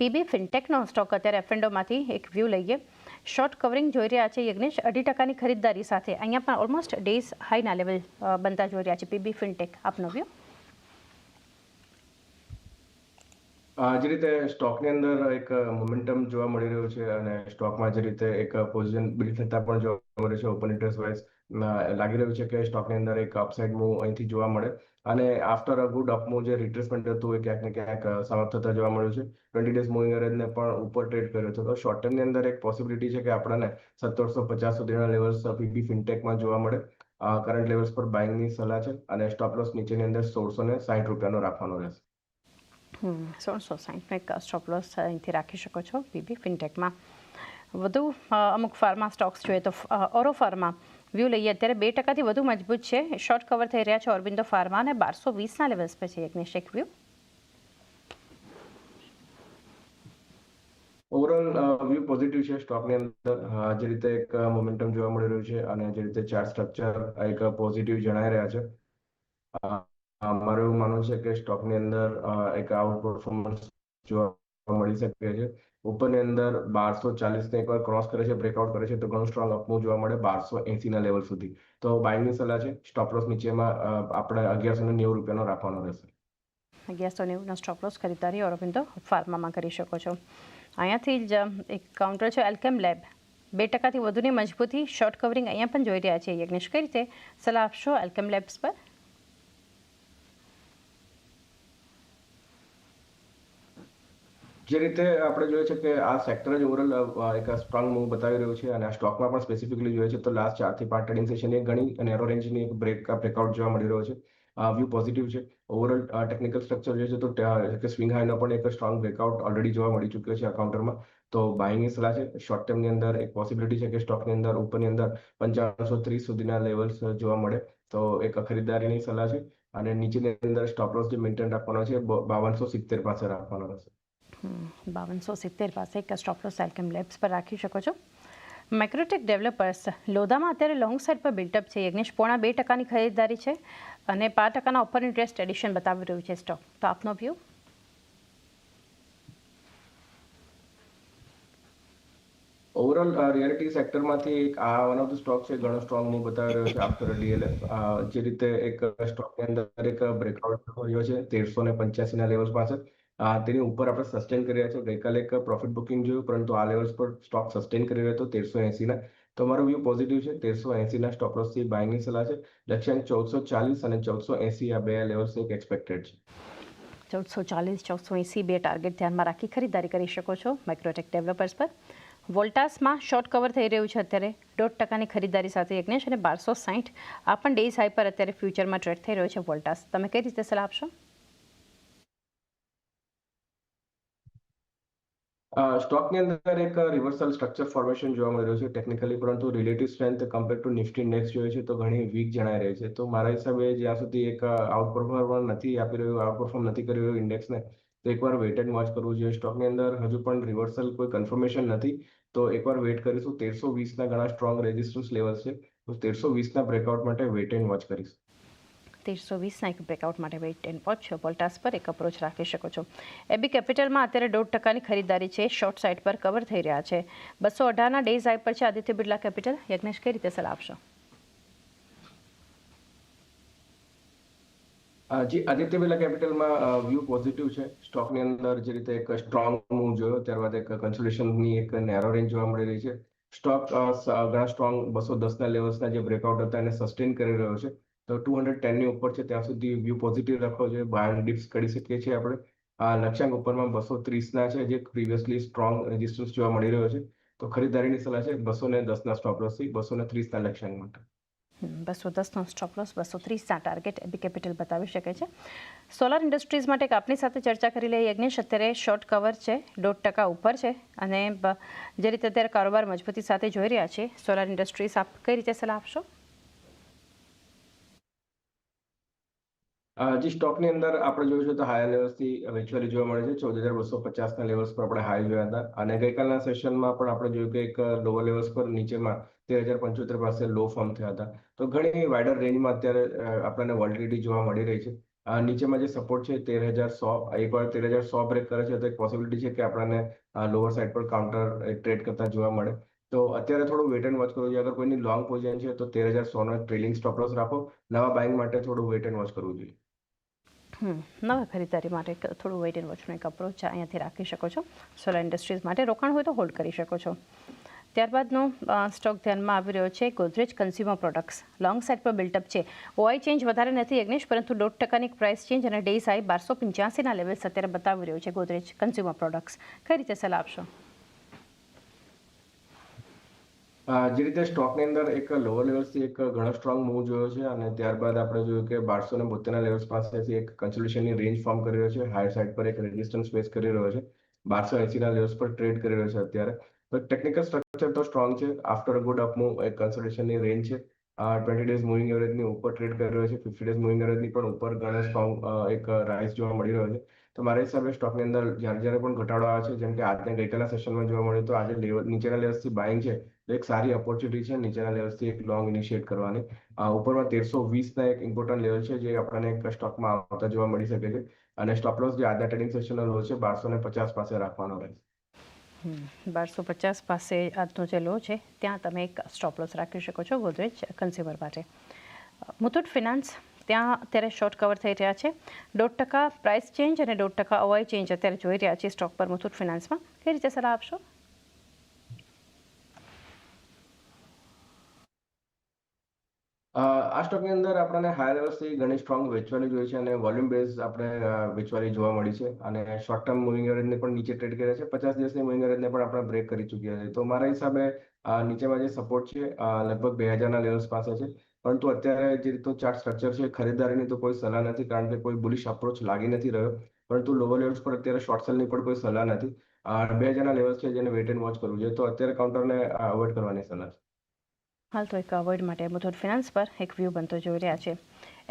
PB ફિનટેકનો stock અત્યારે એફએન્ડોમાંથી એક view લઈએ. શોર્ટ કવરિંગ જોઈ રહ્યા છે યજ્ઞેશ, 2.5% ખરીદદારી સાથે અહીંયા પણ ઓલમોસ્ટ ડેઝ હાઈના લેવલ બનતા જોઈ રહ્યા છે પીબી ફિનટેક. આપનો વ્યૂ? જે રીતે સ્ટોકની અંદર એક મોમેન્ટમ જોવા મળી રહ્યું છે અને સ્ટોકમાં જે રીતે એક પોઝિશન બિલ્ડ થતા પણ જોવા મળે છે ઓપન ઇન્ટરેસ્ટ વાઇઝ લાગી રહ્યું છે કે સ્ટોકની અંદર એક અપસાઇડ મૂવ અહીંથી જોવા મળે અને after a good up move જે રિટ્રેસમેન્ટ હતું એ ક્યાંક ને ક્યાંક સમાપ્ત થતા જોવા મળ્યું છે. 20 ડેઝ મૂવિંગ એવરેજને પણ ઉપર ટ્રેડ કર્યો છે. તો શોર્ટ ટર્મની અંદર એક પોસિબિલિટી છે કે આપણને 1750 સુધીના લેવલ્સ પીબી ફિનટેકમાં જોવા મળે. કરંટ લેવલ્સ પર બાઇંગની સલાહ છે અને સ્ટોપ લોસ નીચેની અંદર 1660 રૂપિયાનો રાખવાનો રહેશે. 1660 એક સ્ટોપ લોસ અહીંથી રાખી શકો છો પીબી ફિનટેકમાં. વધુ અમુક ફાર્મા સ્ટોક્સ જોઈએ તો ઓરો ફાર્મા વ્યૂ લઈએ. અત્યારે 2%થી વધુ મજબૂત છે. શોર્ટ કવર થઈ રહ્યા છે ઓરબિંદો ફાર્મા અને 1220ના લેવલ્સ પર છે યજ્ઞેશ, એક વ્યૂ. ઓવરઓલ વ્યૂ પોઝિટિવ છે સ્ટોકની અંદર. જે રીતે એક મોમેન્ટમ જોવા મળી રહ્યું છે અને જે રીતે ચાર્ટ સ્ટ્રક્ચર એક પોઝિટિવ જણાઈ રહ્યા છે. મારું એવું માનવું છે કે સ્ટોકની અંદર એક આઉટ પરફોર્મન્સ જોવા મળી શકે છે. ઉપરની અંદર 1240 ને એકવાર ક્રોસ કરે છે, બ્રેકઆઉટ કરે છે તો ઘણું સ્ટ્રોંગ અપમૂવ જોવા મળે 1280ના લેવલ સુધી. તો બાયની સલાહ છે. સ્ટોપ લોસ નીચેમાં આપણે 1190 રૂપિયાનો રાખવાનો રહેશે. 1190નો સ્ટોપ લોસ ખરીદદારી ઓરબિંદો ફાર્મામાં કરી શકો છો. અહીંયાથી જ એક કાઉન્ટર છે એલ્કેમ લેબ, 2%થી વધુની મજબૂતી. શોર્ટ કવરિંગ અહીંયા પણ જોઈ રહ્યા છે યજ્ઞેશ, કઈ રીતે સલાહ આપશો એલ્કેમ લેબ્સ પર? જે રીતે આપણે જોઈએ છે કે આ સેક્ટર જ ઓવરઓલ એક સ્ટ્રોંગ મૂવ બતાવી રહ્યું છે અને આ સ્ટોકમાં પણ સ્પેસિફિકલી જોઈએ છે તો લાસ્ટ 4 થી 5 ટ્રેડિંગ સેશન એ ઘણી નેરો રેન્જની એક બ્રેકઆઉટ જોવા મળી રહ્યો છે. વ્યૂ પોઝિટિવ છે. ઓવરઓલ ટેકનિકલ સ્ટ્રક્ચર જોઈએ છે તો સ્વિંગ હાઈનો પણ એક સ્ટ્રોંગ બ્રેકઆઉટ ઓલરેડી જોવા મળી ચૂક્યો છે આ કાઉન્ટરમાં. તો બાઇંગની સલાહ છે. શોર્ટ ટર્મની અંદર એક પોસિબિલિટી છે કે સ્ટોકની અંદર ઉપરની અંદર 5530 સુધીના લેવલ્સ જોવા મળે તો એક ખરીદદારીની સલાહ છે અને નીચેની અંદર સ્ટોપ લોસ જે મેન્ટેન રાખવાનો છે 5270 પાસે રાખવાનો રહેશે. 5270 પાસે એક સ્ટોપ લોસ એલ્કેમ લેબ્સ પર રાખી શકો છો. માઇક્રોટેક ડેવલપર્સ લોધામાં અત્યારે લોંગ સાઇડ પર બિલ્ટઅપ છે યજ્ઞેશ, 2.5%ની ખરીદદારી છે અને 5%ના ઓપન ઇન્ટરેસ્ટ એડિશન બતાવી રહ્યું છે સ્ટોક. તો આપનો વ્યૂ? ઓવરઓલ રિયાલિટી સેક્ટરમાંથી એક આ વન ઓફ ધ સ્ટોક છે, ઘણો સ્ટ્રોંગ મૂવ બતાવી રહ્યો છે આફ્ટર ડીએલએફ. જે રીતે એક સ્ટોકની અંદર એક બ્રેકઆઉટ રહ્યો છે 1385ના લેવલ્સ પાસે. તેની ઉપર આપણે સસ્ટેન કરી રહ્યા છે. ગઈકાલે એક પ્રોફિટ બુકિંગ જોયું પરંતુ આ લેવલ્સ પર સ્ટોક સસ્ટેન કરી રહ્યો હતો 1380ના. તો મારો વ્યૂ પોઝિટિવ છે. 1380ના સ્ટોપ લોસથી બાયની સલાહ છે. લક્ષ્યાંક 1440 અને 1480 આ બે લેવલ્સ એક એક્સપેક્ટેડ છે. 1440 1480 બે ટાર્ગેટ ધ્યાનમાં રાખી ખરીદારી કરી શકો છો માઇક્રોટેક ડેવલપર્સ પર. વોલ્ટાસમાં શોર્ટ કવર થઈ રહ્યું છે અત્યારે 1.5%ની ખરીદારી સાથે યજ્ઞેશ અને 1260 આ પણ ડેઝ હાઈ પર અત્યારે ફ્યુચરમાં ટ્રેડ થઈ રહ્યો છે વોલ્ટાસ. તમે કઈ રીતે સલાહ આપશો? સ્ટોકની અંદર એક રિવર્સલ સ્ટ્રક્ચર ફોર્મેશન જોવા મળી રહ્યું છે ટેકનિકલી, પરંતુ relative strength compare to Nifty index જોઈએ છે તો ઘણી વીક જણાઈ રહી છે. તો મારા હિસાબે જ્યાં સુધી એક આઉટપરફોર્મ નથી આપી રહ્યું, આઉટપરફોર્મ નથી કરી રહ્યું ઇન્ડેક્સને, તો એકવાર વેટ એન્ડ વોચ કરવું જોઈએ. સ્ટોકની અંદર હજુ પણ રિવર્સલ કોઈ કન્ફર્મેશન નથી તો એકવાર વેટ કરીશું. 1320ના ઘણા સ્ટ્રોંગ રેઝિસ્ટન્સ લેવલ છે તો 1320ના બ્રેકઆઉટ માટે વેટ એન્ડ વોચ કરીશું. 1320ના એક બ્રેકઆઉટ માટે વેઇટ એન્ડ વોચ વોલ્ટાસ પર એક અપ્રોચ રાખી શકો છો. એબી કેપિટલમાં અત્યારે 1.5%ની ખરીદારી છે. શોર્ટ સાઇડ પર કવર થઈ રહ્યા છે. 218ના ડેઝ હાઈ પર છે આદિત્ય બિરલા કેપિટલ. યજ્ઞેશ, કઈ રીતે સલાહ આપશો? જી, આદિત્ય બિરલા કેપિટલમાં વ્યૂ પોઝિટિવ છે. સ્ટોકની અંદર જે રીતે એક સ્ટ્રોંગ મૂવ જોયો ત્યારબાદ એક કન્સોલિડેશનની એક નેરો રેન્જ જોવા મળી રહી છે. સ્ટોક ઘણા સ્ટ્રોંગ 210ના લેવલ્સના જે બ્રેકઆઉટ હતા એને સસ્ટેન કરી રહ્યો છે. તો 210ની ઉપર છે ત્યાં સુધી વ્યૂ પોઝિટિવ રાખવો જોઈએ. બાય ડિપ્સ કરી શકીએ છીએ આપણે. લક્ષ્યાંક ઉપરમાં 230ના છે જે પ્રીવિયસલી સ્ટ્રોંગ રેઝિસ્ટન્સ જોવા મળી રહ્યો છે. તો ખરીદારીની સલાહ છે 210ના સ્ટોપ લોસથી 230ના લક્ષ્યાંક માટે. 210નો સ્ટોપ લોસ 230ના ટાર્ગેટ એબી કેપિટલ બતાવી શકે છે. સોલાર ઇન્ડસ્ટ્રીઝ માટે આપની સાથે ચર્ચા કરી લઈએ યજ્ઞેશ. અત્યારે શોર્ટ કવર છે 1.5% ઉપર છે અને જે રીતે અત્યારે કારોબાર મજબૂતી સાથે જોઈ રહ્યા છે સોલાર ઇન્ડસ્ટ્રીઝ, આપ કઈ રીતે સલાહ આપશો? જે સ્ટોકની અંદર આપણે જોયું છે તો હાયર લેવલ્સથી વેચવાલી જોવા મળે છે. 14250ના લેવલ્સ પર આપણે હાઈ જોયા હતા અને ગઈકાલના સેશનમાં પણ આપણે જોયું કે એક લોઅર લેવલ્સ પર નીચેમાં 13075 પાસે લો ફોર્મ થયા હતા. તો ઘણી વાઇડર રેન્જમાં અત્યારે આપણને વોલ્ટિલિટી જોવા મળી રહી છે. નીચેમાં જે સપોર્ટ છે 13,100, એકવાર 13,100 બ્રેક કરે છે તો એક પોસિબિલિટી છે કે આપણને લોઅર સાઈડ પર કાઉન્ટર ટ્રેડ કરતા જોવા મળે. તો અત્યારે થોડું વેટ એન્ડ વોચ કરવું જોઈએ. અગર કોઈની લોંગ પોઝિશન છે તો 13,100 નો ટ્રેલિંગ સ્ટોપ લોસ રાખો. નવા બાઇંગ માટે થોડું વેટ એન્ડ વોચ કરવું જોઈએ. નવા ખરીદારી માટે થોડું વેઇટ એન્ડ વોચનો એક અપ્રોચ અહીંયાથી રાખી શકો છો. સોલાર ઇન્ડસ્ટ્રીઝ માટે રોકાણ હોય તો હોલ્ડ કરી શકો છો. ત્યારબાદનો સ્ટોક ધ્યાનમાં આવી રહ્યો છે Godrej consumer products. Long side પર બિલ્ટઅપ છે. ઓઆઈ ચેન્જ વધારે નથી યજ્ઞેશ, પરંતુ 1.5% પ્રાઇસ ચેન્જ અને ડે હાઈ 1285ના લેવલ્સ અત્યારે બતાવી રહ્યો છે ગોદરેજ કન્ઝ્યુમર પ્રોડક્ટ્સ. કઈ રીતે સલાહ આપશો? જે રીતે સ્ટોકની અંદર એક લોઅર લેવલ્સથી એક ઘણો સ્ટ્રોંગ મૂવ જોયો છે અને ત્યારબાદ આપણે જોયું કે 1272ના લેવલ્સ પાસેથી એક કન્સોલિડેશનની રેન્જ ફોર્મ કરી રહ્યો છે. હાયર સાઇડ પર એક રેઝિસ્ટન્સ ફેસ કરી રહ્યો છે. 1280ના લેવલ્સ પર ટ્રેડ કરી રહ્યો છે અત્યારે. તો ટેકનિકલ સ્ટ્રક્ચર તો સ્ટ્રોંગ છે. After a good up move એક કન્સોલિડેશનની રેન્જ છે. 20 ડેઝ મૂવિંગ એવરેજની ઉપર ટ્રેડ કરી રહ્યો છે. 50 ડેઝ મૂવિંગ એવરેજની પણ ઉપર ઘણો સ્ટ્રોંગ એક રાઇઝ જોવા મળી રહ્યો છે. તો મારા હિસાબે સ્ટોકની અંદર જ્યારે પણ ઘટાડો આવે છે, જેમ કે આજના ગઈકાલના સેશનમાં જોવા મળ્યું, તો આજે નીચેના લેવલ્સથી બાઇંગ છે. એક સારી ઓપોર્ચ્યુનિટી છે નીચેના લેવલ્સથી એક લોંગ ઇનિશિએટ કરવાની. ઉપરમાં 1320ના એક ઇમ્પોર્ટન્ટ લેવલ છે જે આપણને એક સ્ટોકમાં આવતા જોવા મળી શકે છે. અને સ્ટોપ લોસ જે આજના ટ્રેડિંગ સેશનનો લો છે 1250 પાસે રાખવાનો રહેશે. 1250 પાસે આજનો જે લો છે ત્યાં તમે એક સ્ટોપ લોસ રાખી શકો છો ગોદરેજ કન્ઝ્યુમર માટે. મુથુટ ફિનાન્સ, ત્યાં અત્યારે શોર્ટ કવર થઈ રહ્યા છે. 1.5% પ્રાઇસ ચેન્જ અને 1.5% ઓઆઈ ચેન્જ અત્યારે જોઈ રહ્યા છે સ્ટોક પર મુથુટ ફિનાન્સમાં. કઈ રીતે સલાહ આપશો? આ સ્ટોકની અંદર આપણને હાયર લેવલ્સથી ઘણી સ્ટ્રોંગ વેચવાની જોઈએ છે અને વોલ્યુમ બેઝ આપણે વેચવાની જોવા મળી છે. અને શોર્ટ ટર્મ મૂવિંગ એવરેજને પણ નીચે ટ્રેડ કર્યા છે. 50 દિવસની મૂવિંગ એવરેજને પણ આપણે બ્રેક કરી ચૂક્યા છે. તો મારા હિસાબે નીચેમાં જે સપોર્ટ છે લગભગ 2000ના લેવલ્સ પાસે છે. પરંતુ અત્યારે જે રીતનું ચાર્ટ સ્ટ્રક્ચર છે, ખરીદારીની તો કોઈ સલાહ નથી, કારણ કે કોઈ બુલિશ અપ્રોચ લાગી નથી રહ્યો. પરંતુ લોઅર લેવલ્સ પર અત્યારે શોર્ટ સેલની પણ કોઈ સલાહ નથી. 2000ના લેવલ્સ છે જેને વેટ એન્ડ વોચ કરવું જોઈએ. તો અત્યારે કાઉન્ટરને અવોઇડ કરવાની સલાહ છે. હાલ તો એક અવોઇડ માટે મુથુટ ફિનાન્સ પર એક વ્યૂ બનતો જોઈ રહ્યા છે.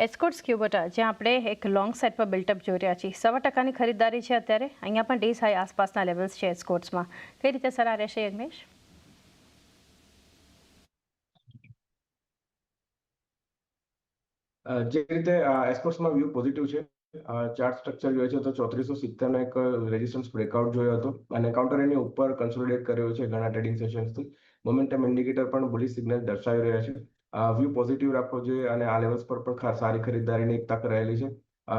એસ્કોર્ટ્સ ક્યુબોટા, જ્યાં આપણે એક લોંગ સાઇડ પર બિલ્ટઅપ જોઈ રહ્યા છીએ. 1.25%ની ખરીદારી છે અત્યારે. અહીંયા પણ ડેઝ હાઈ આસપાસના લેવલ્સ છે એસ્કોર્ટ્સમાં. કઈ રીતે સલાહ રહેશે યજ્ઞેશ? જે રીતે એસ્કોર્ટ્સમાં વ્યૂ પોઝિટિવ છે. ચાર્ટ સ્ટ્રક્ચર જોઈએ છે તો 3470નો એક રેઝિસ્ટન્સ બ્રેકઆઉટ જોયો હતો અને કાઉન્ટર એની ઉપર કન્સોલિડેટ કર્યો છે ઘણા ટ્રેડિંગ સેશન્સથી. મોમેન્ટમ ઇન્ડિકેટર પણ બુલિશ સિગ્નલ દર્શાવી રહ્યા છે. વ્યૂ પોઝિટિવ રાખવો જોઈએ અને આ લેવલ્સ પર પણ સારી ખરીદારીની એક તક રહેલી છે.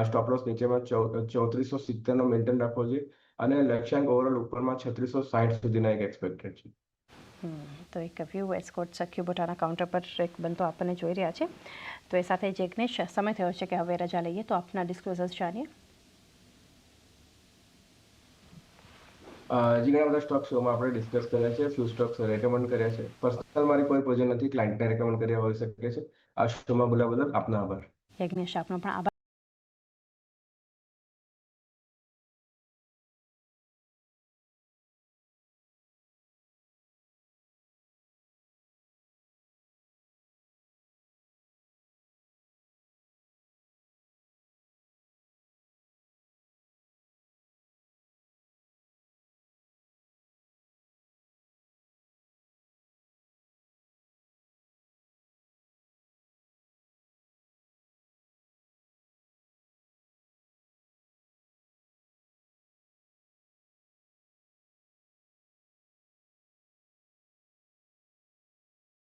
સ્ટોપ લોસ નીચેમાં 3470નો મેન્ટેન રાખવો જોઈએ અને લક્ષ્યાંક ઓવરઓલ ઉપરમાં 3660 સુધીના એક એક્સપેક્ટેડ છે. તો એક વ્યૂ એસ્કોર્ટ્સ ક્યુબોટાના કાઉન્ટર પર એક બનતો આપણને જોઈ રહ્યા છે. તો એ સાથે જિગ્નેશ, સમય થયો છે કે હવે રજા લઈએ, તો આપના ડિસ્ક્લોઝર્સ જાણીએ. ઘણા બધા સ્ટોક શોમાં આપણે ડિસ્કસ કર્યા છે. ફ્યુ સ્ટોક્સ રેકમેન્ડ કર્યા છે. પર્સનલ મારી કોઈ પોઝિશન નથી, ક્લાયન્ટને રેકમેન્ડ કર્યા હોઈ શકે છે. આ શોમાં બોલ્યા બદલ આપનો આભાર. યજ્ઞેશ, આપનો પણ આભાર.